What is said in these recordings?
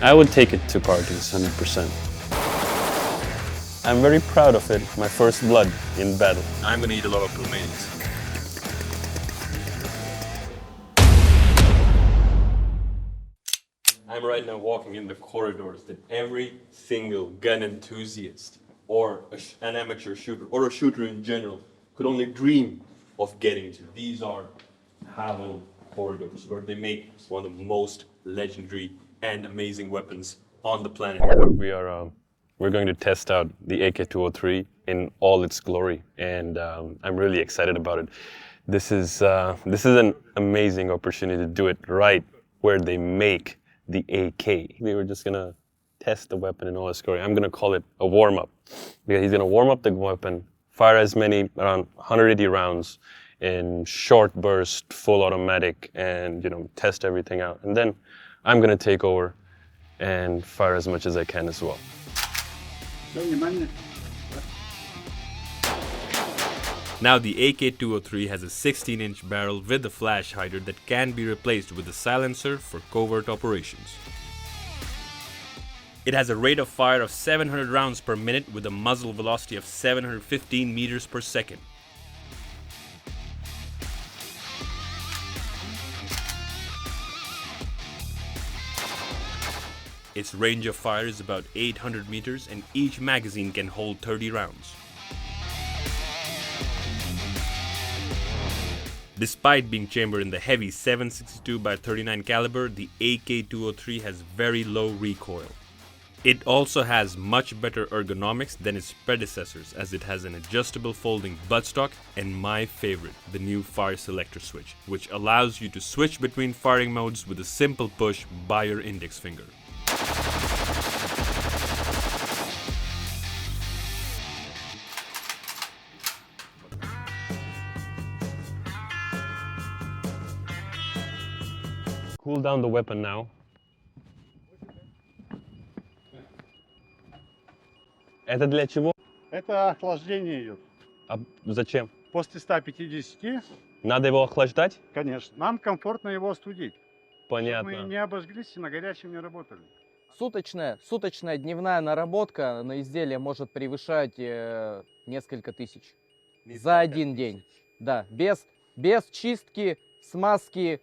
I would take it to parties, 100%. I'm very proud of it, my first blood in battle. I'm gonna eat a lot of pelmenis. I'm right now walking in the corridors that every single gun enthusiast or an amateur shooter or a shooter in general could only dream of getting to. These are Havel corridors where they make one of the most legendary and amazing weapons on the planet. We're going to test out the AK-203 in all its glory, and I'm really excited about it. This is an amazing opportunity to do it right where they make the AK. We were just gonna test the weapon in all its glory. I'm gonna call it a warm-up, because he's gonna warm up the weapon, fire as many, around 180 rounds in short burst, full automatic, and test everything out. And then I'm gonna take over and fire as much as I can as well. Now the AK-203 has a 16-inch barrel with a flash hider that can be replaced with a silencer for covert operations. It has a rate of fire of 700 rounds per minute with a muzzle velocity of 715 meters per second. Its range of fire is about 800 meters and each magazine can hold 30 rounds. Despite being chambered in the heavy 7.62x39 caliber, the AK-203 has very low recoil. It also has much better ergonomics than its predecessors, as it has an adjustable folding buttstock and my favorite, the new fire selector switch, which allows you to switch between firing modes with a simple push by your index finger. Cool down the weapon now. Это для чего? Это охлаждение идет. А зачем? После 150, Надо его охлаждать? конечно, нам комфортно его остудить. Понятно. Чтобы мы не обожглись и на горячем не работали. Суточная дневная наработка на изделие может превышать несколько тысяч за один день. Да, без чистки, смазки.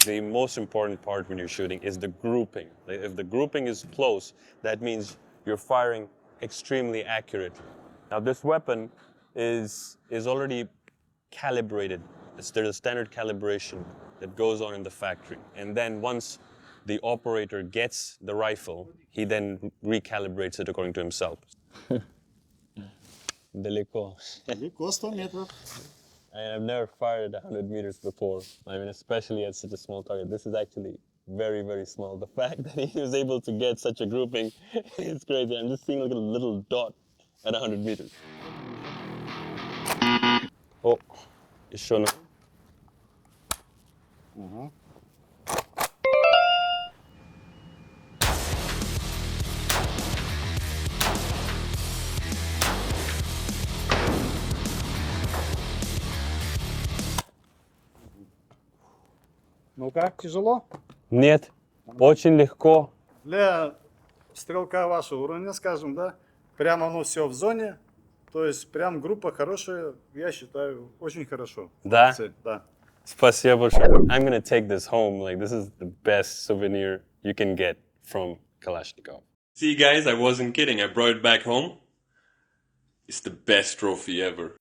The most important part when you're shooting is the grouping. Like if the grouping is close, that means you're firing extremely accurately. Now this weapon is already calibrated. There's a standard calibration that goes on in the factory. And then once the operator gets the rifle, he then recalibrates it according to himself. Далеко. Далеко 100 метров. I've never fired 100 meters before. I mean, especially at such a small target. This is actually very, very small. The fact that he was able to get such a grouping is crazy. I'm just seeing like a little dot at 100 meters. Oh, еще на. Ну как, тяжело? Нет, очень легко. Для стрелка вашего уровня, скажем, да, прямо оно все в зоне. То есть прям группа хорошая, я считаю, очень хорошо. Да? Да. Спасибо большое. I'm gonna take this home. Like, this is the best souvenir you can get from Kalashnikov. See guys, I wasn't kidding, I brought it back home. It's the best trophy ever.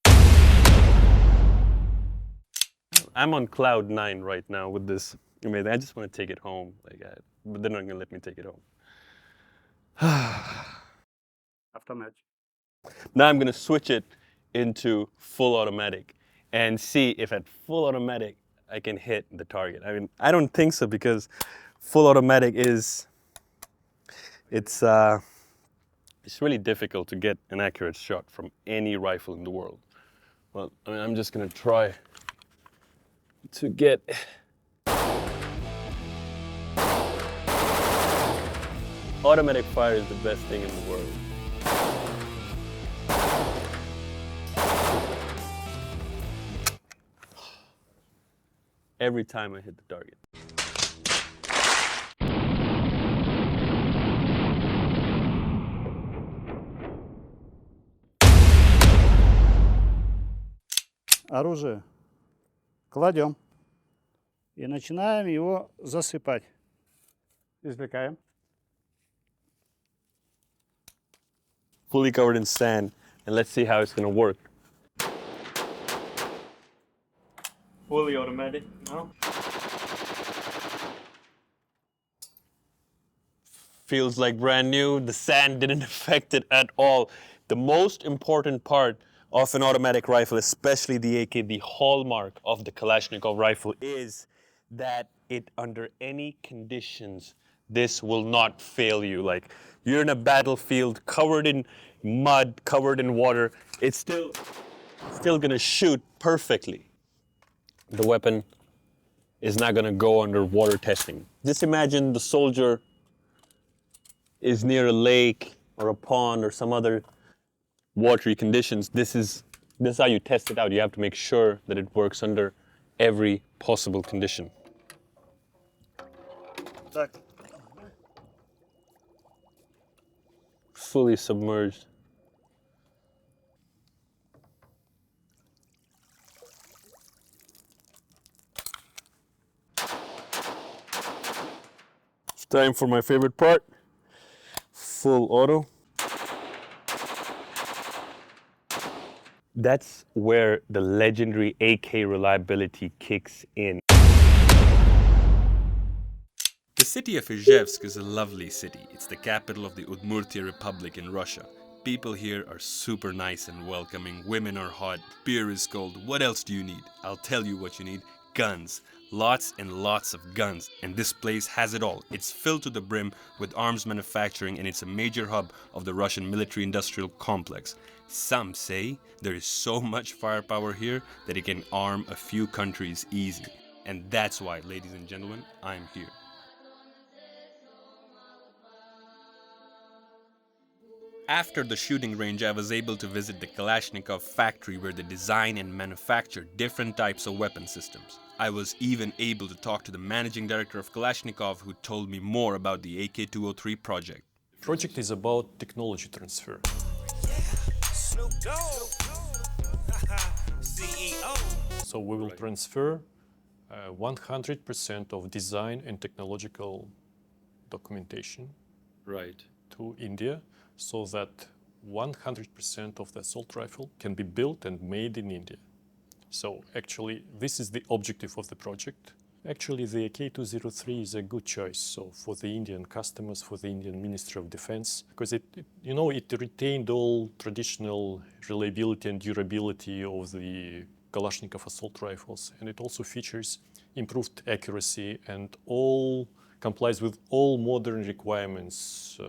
I'm on cloud 9 right now with this. I mean, I just want to take it home, but they're not gonna let me take it home. Автомат. Now I'm gonna switch it into full automatic and see if at full automatic I can hit the target. I mean, I don't think so, because full automatic it's really difficult to get an accurate shot from any rifle in the world. Well, I mean, I'm just gonna try to get. Automatic fire is the best thing in the world. Every time I hit the target. оружие кладем и начинаем его засыпать. Извлекаем. Fully covered in sand, and let's see how it's gonna work. Fully automatic now. Feels like brand new. The sand didn't affect it at all. The most important part of an automatic rifle, especially the AK, the hallmark of the Kalashnikov rifle, is that it, under any conditions, this will not fail you. Like, you're in a battlefield covered in mud, covered in water, it's still gonna shoot perfectly. The weapon is not gonna go under water testing. Just imagine the soldier is near a lake or a pond or some other watery conditions. This is how you test it out. You have to make sure that it works under every possible condition. Так. Fully submerged. It's time for my favorite part. Full auto. That's where the legendary AK reliability kicks in. The city of Izhevsk is a lovely city. It's the capital of the Udmurtia Republic in Russia. People here are super nice and welcoming. Women are hot. Beer is cold. What else do you need? I'll tell you what you need. Guns. Lots and lots of guns. And this place has it all. It's filled to the brim with arms manufacturing, and it's a major hub of the Russian military-industrial complex. Some say there is so much firepower here that it can arm a few countries easy. And that's why, ladies and gentlemen, I'm here. After the shooting range, I was able to visit the Kalashnikov factory where they design and manufacture different types of weapon systems. I was even able to talk to the managing director of Kalashnikov, who told me more about the AK-203 project. The project is about technology transfer. So we will transfer 100% of design and technological documentation to India, so that 100% of the assault rifle can be built and made in India. So actually, this is the objective of the project. Actually, the AK-203 is a good choice. So for the Indian customers, for the Indian Ministry of Defense, because it retained all traditional reliability and durability of the Kalashnikov assault rifles, and it also features improved accuracy and complies with all modern requirements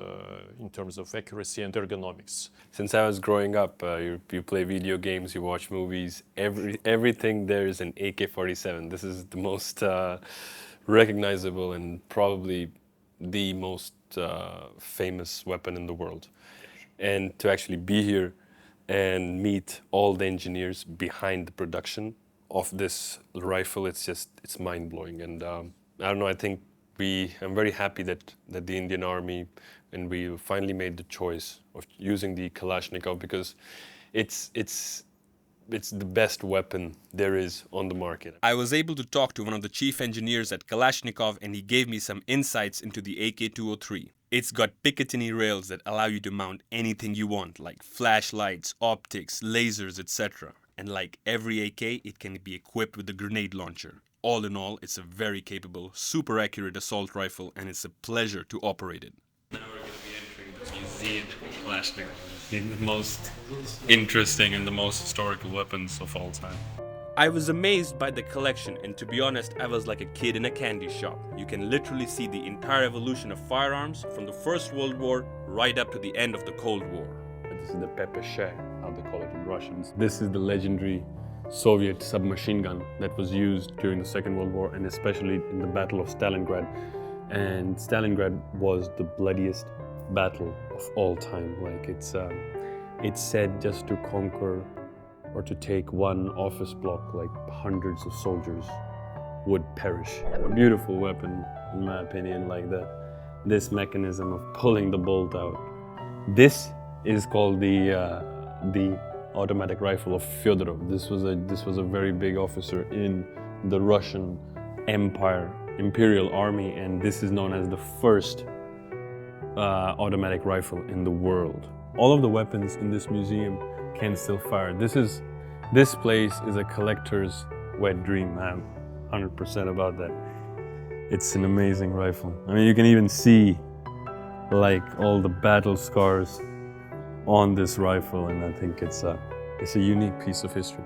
in terms of accuracy and ergonomics. Since I was growing up, you play video games, you watch movies, everything there is an AK-47. This is the most recognizable and probably the most famous weapon in the world. And to actually be here and meet all the engineers behind the production of this rifle, it's mind-blowing. And I don't know, I think I'm very happy that the Indian Army and we finally made the choice of using the Kalashnikov, because it's the best weapon there is on the market. I was able to talk to one of the chief engineers at Kalashnikov, and he gave me some insights into the AK-203. It's got Picatinny rails that allow you to mount anything you want, like flashlights, optics, lasers, etc. And like every AK, it can be equipped with a grenade launcher. All in all, it's a very capable, super accurate assault rifle, and it's a pleasure to operate it. Now we're going to be entering the museum of Kalashnikov, the most interesting and the most historical weapons of all time. I was amazed by the collection, and to be honest, I was like a kid in a candy shop. You can literally see the entire evolution of firearms from the First World War right up to the end of the Cold War. This is the PPSH, how they call it in Russians. This is the legendary Soviet submachine gun that was used during the Second World War, and especially in the Battle of Stalingrad. And Stalingrad was the bloodiest battle of all time. Like it's said just to conquer or to take one office block, like hundreds of soldiers would perish. A beautiful weapon, in my opinion, like this mechanism of pulling the bolt out. This is called the automatic rifle of Fyodorov. This was a very big officer in the Russian Empire, Imperial Army, and this is known as the first automatic rifle in the world. All of the weapons in this museum can still fire. This place is a collector's wet dream. I'm 100% about that. It's an amazing rifle. I mean, you can even see like all the battle scars on this rifle, and I think it's a unique piece of history.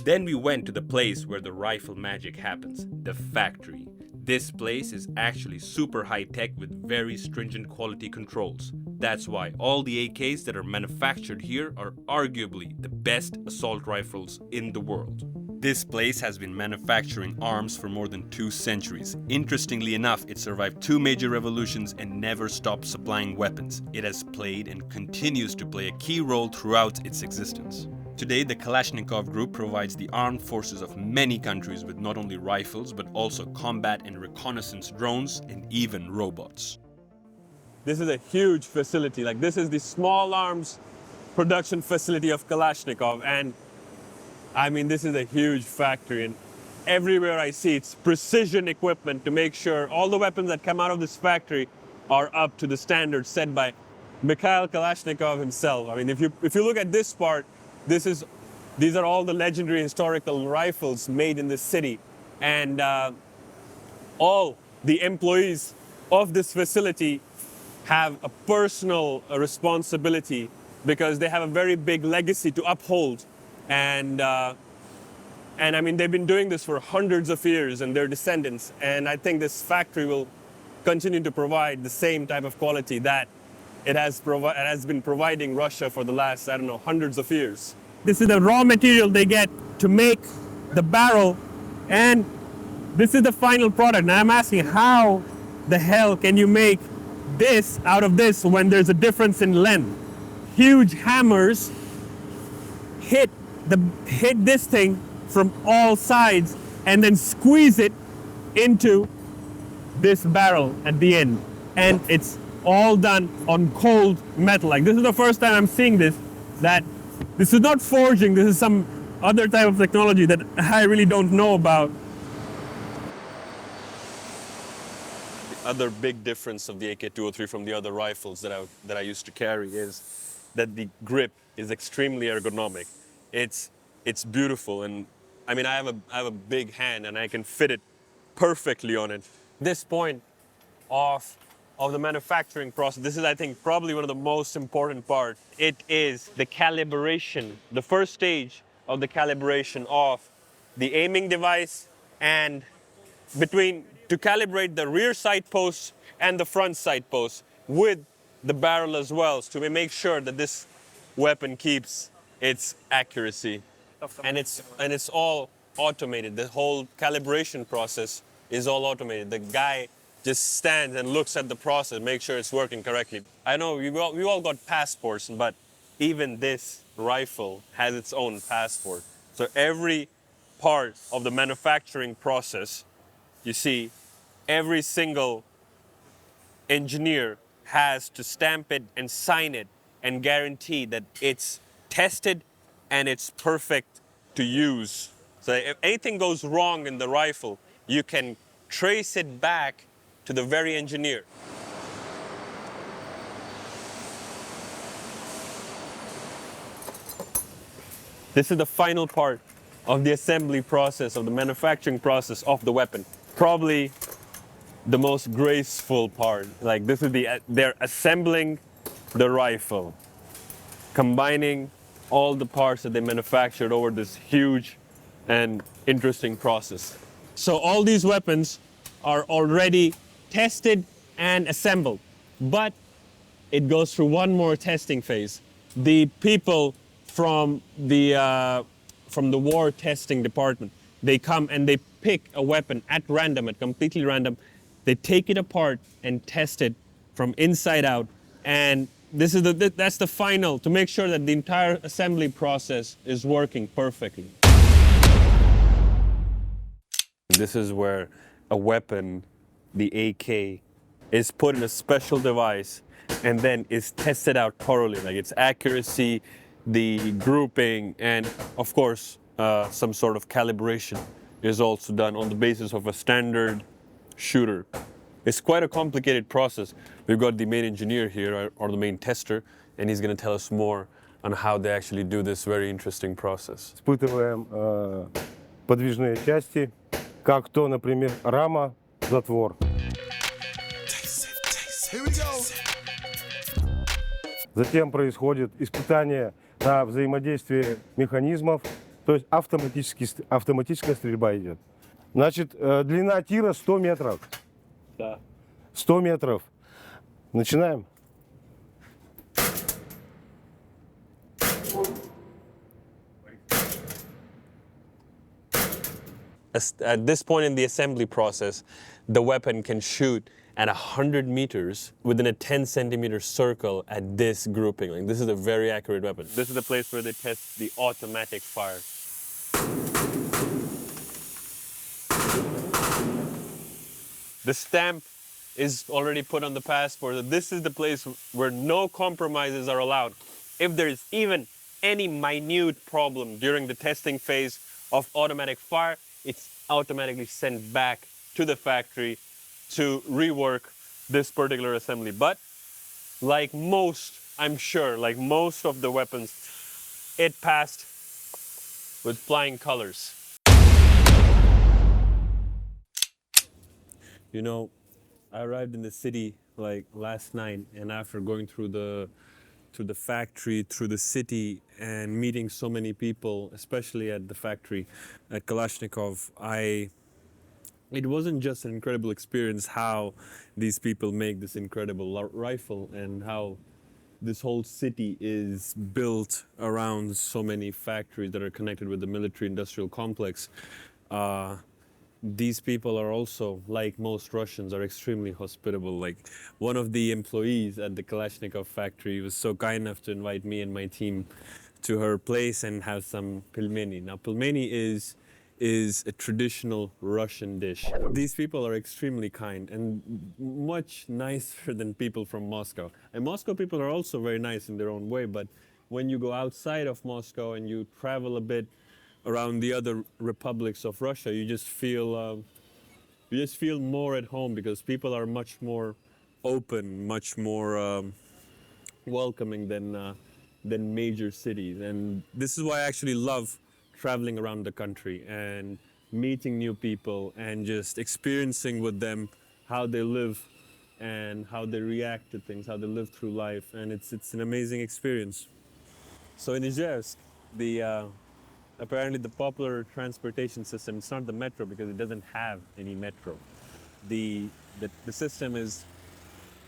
Then we went to the place where the rifle magic happens, the factory. This place is actually super high-tech with very stringent quality controls. That's why all the AKs that are manufactured here are arguably the best assault rifles in the world. This place has been manufacturing arms for more than 2 centuries. Interestingly enough, it survived 2 major revolutions and never stopped supplying weapons. It has played and continues to play a key role throughout its existence. Today, the Kalashnikov Group provides the armed forces of many countries with not only rifles, but also combat and reconnaissance drones and even robots. This is a huge facility. Like, this is the small arms production facility of Kalashnikov, and I mean, this is a huge factory, and everywhere I see it's precision equipment to make sure all the weapons that come out of this factory are up to the standards set by Mikhail Kalashnikov himself. I mean, if you look at this part, these are all the legendary historical rifles made in this city, and all the employees of this facility have a personal responsibility because they have a very big legacy to uphold, and I mean, they've been doing this for hundreds of years, and their descendants, and I think this factory will continue to provide the same type of quality that it has been providing Russia for the last, I don't know, hundreds of years. This is the raw material they get to make the barrel, and this is the final product. Now I'm asking, how the hell can you make this out of this when there's a difference in length? Huge hammers hit this thing from all sides and then squeeze it into this barrel at the end. And it's all done on cold metal. Like, this is the first time I'm seeing this, that this is not forging, this is some other type of technology that I really don't know about. The other big difference of the AK-203 from the other rifles that I used to carry is that the grip is extremely ergonomic. It's beautiful, and I mean, I have a big hand and I can fit it perfectly on it. This point of the manufacturing process, this is, I think, probably one of the most important part. It is the calibration, the first stage of the calibration of the aiming device, and to calibrate the rear sight posts and the front sight posts with the barrel as well, so to make sure that this weapon keeps its accuracy. And it's all automated. The whole calibration process is all automated. The guy just stands and looks at the process, make sure it's working correctly. I know we all got passports, but even this rifle has its own passport. So every part of the manufacturing process, you see, every single engineer has to stamp it and sign it and guarantee that it's tested and it's perfect to use. So if anything goes wrong in the rifle, you can trace it back to the very engineer. This is the final part of the assembly process, of the manufacturing process of the weapon. Probably the most graceful part. Like, this is they're assembling the rifle, combining all the parts that they manufactured over this huge and interesting process. So all these weapons are already tested and assembled, but it goes through one more testing phase. The people from the war testing department, they come and they pick a weapon at random, at completely random. They take it apart and test it from inside out, and that's the final, to make sure that the entire assembly process is working perfectly. This is where a weapon, the AK, is put in a special device and then is tested out thoroughly, like its accuracy, the grouping, and of course, some sort of calibration is also done on the basis of a standard shooter. It's quite a complicated process. We've got the main engineer here, or the main tester, and he's going to tell us more on how they actually do this very interesting process. Испытываем подвижные части, как то, например, рама, затвор. Затем происходит испытание на взаимодействие механизмов, то есть автоматическая стрельба идет. Значит, длина тира 100 метров. Да. 100 метров. Начинаем. At this point in the assembly process, the weapon can shoot at 100 meters within a 10 centimeter circle at this grouping. Like, this is a very accurate weapon. This is the place where they test the automatic fire. The stamp is already put on the passport. This is the place where no compromises are allowed. If there is even any minute problem during the testing phase of automatic fire, it's automatically sent back to the factory to rework this particular assembly. But like most, I'm sure, like most of the weapons, it passed with flying colors. You know, I arrived in the city like last night, and after going through the factory, through the city, and meeting so many people, especially at the factory at Kalashnikov, it wasn't just an incredible experience how these people make this incredible rifle and how this whole city is built around so many factories that are connected with the military-industrial complex. These people are also, like most Russians, are extremely hospitable. Like, one of the employees at the Kalashnikov factory was so kind enough to invite me and my team to her place and have some pelmeni. Now, pelmeni is a traditional Russian dish. These people are extremely kind and much nicer than people from Moscow. And Moscow people are also very nice in their own way, but when you go outside of Moscow and you travel a bit around the other republics of Russia, you just feel more at home because people are much more open, much more welcoming than major cities. And this is why I actually love traveling around the country and meeting new people and just experiencing with them how they live and how they react to things, how they live through life, and it's an amazing experience. So in Izhevsk, apparently the popular transportation system, it's not the metro because it doesn't have any metro. The system is,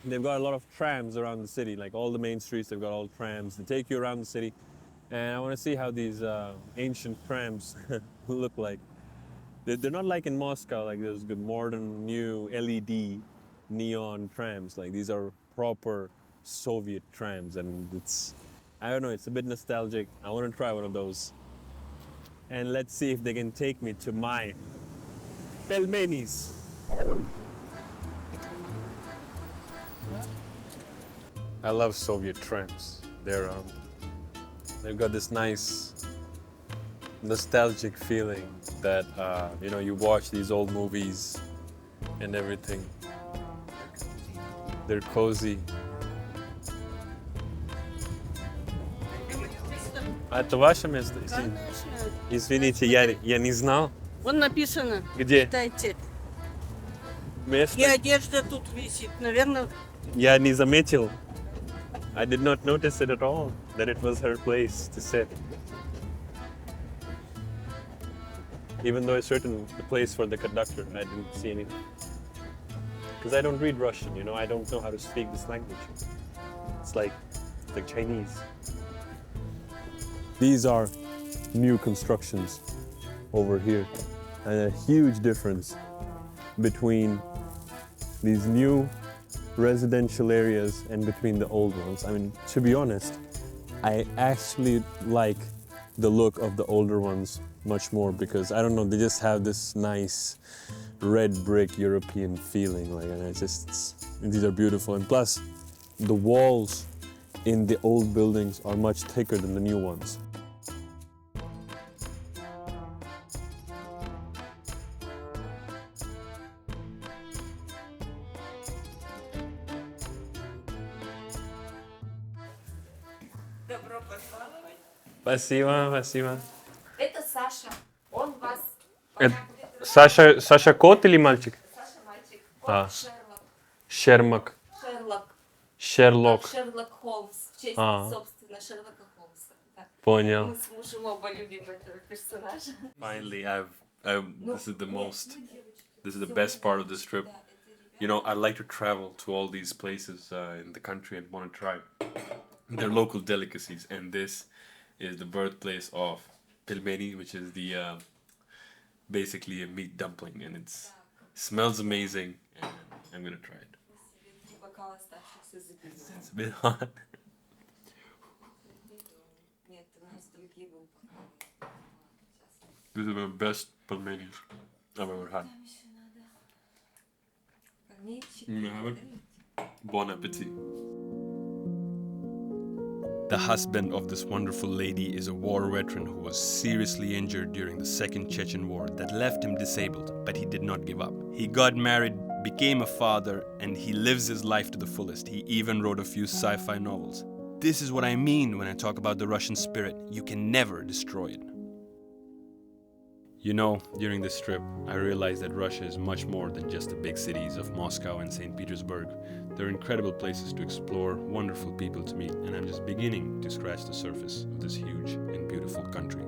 they've got a lot of trams around the city, like all the main streets, they've got all trams. They take you around the city, and I want to see how these ancient trams look like. They're not like in Moscow, like those good modern, new LED neon trams. Like, these are proper Soviet trams, and it's, I don't know, it's a bit nostalgic. I want to try one of those. And let's see if they can take me to my pelmenis. I love Soviet trams. They've got this nice nostalgic feeling that you watch these old movies and everything. They're cozy. А это ваше место? Извините, я не знал. Вон написано. Где? Читайте. Место? И одежда тут висит. Наверное, Я не заметил. I did not notice it at all, that it was her place to sit. Even though it's written the place for the conductor, I didn't see anything. Because I don't read Russian, I don't know how to speak this language. It's like Chinese. These are new constructions over here, and a huge difference between these new residential areas and between the old ones. I mean, to be honest, I actually like the look of the older ones much more because I don't know, they just have this nice red brick European feeling, like, and these are beautiful. And plus, the walls in the old buildings are much thicker than the new ones. Добро пожаловать. Спасибо, спасибо. Это Саша. Он вас... Саша кот или мальчик? Саша мальчик. А. Он Шерлок. Шермак. Шерлок. Шерлок. Шерлок Холмс. В честь, А. собственно, Шерлока Холмса. Да. Понял. Мы с мужем оба любим этого персонажа. Finally, this is the best part of this trip. You know, I like to travel to all these places in the country and want to try their local delicacies. And this is the birthplace of pelmeni, which is the basically a meat dumpling, and it smells amazing. And I'm gonna try it. It's a bit hot. These are the best pelmenis I've ever had. Bon appetit. The husband of this wonderful lady is a war veteran who was seriously injured during the Second Chechen War that left him disabled, but he did not give up. He got married, became a father, and he lives his life to the fullest. He even wrote a few sci-fi novels. This is what I mean when I talk about the Russian spirit. You can never destroy it. You know, during this trip, I realized that Russia is much more than just the big cities of Moscow and St. Petersburg. There are incredible places to explore, wonderful people to meet, and I'm just beginning to scratch the surface of this huge and beautiful country.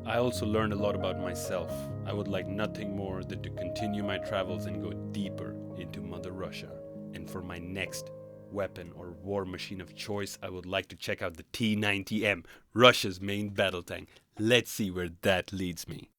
I also learned a lot about myself. I would like nothing more than to continue my travels and go deeper into Mother Russia. And for my next weapon or war machine of choice, I would like to check out the T-90M, Russia's main battle tank. Let's see where that leads me.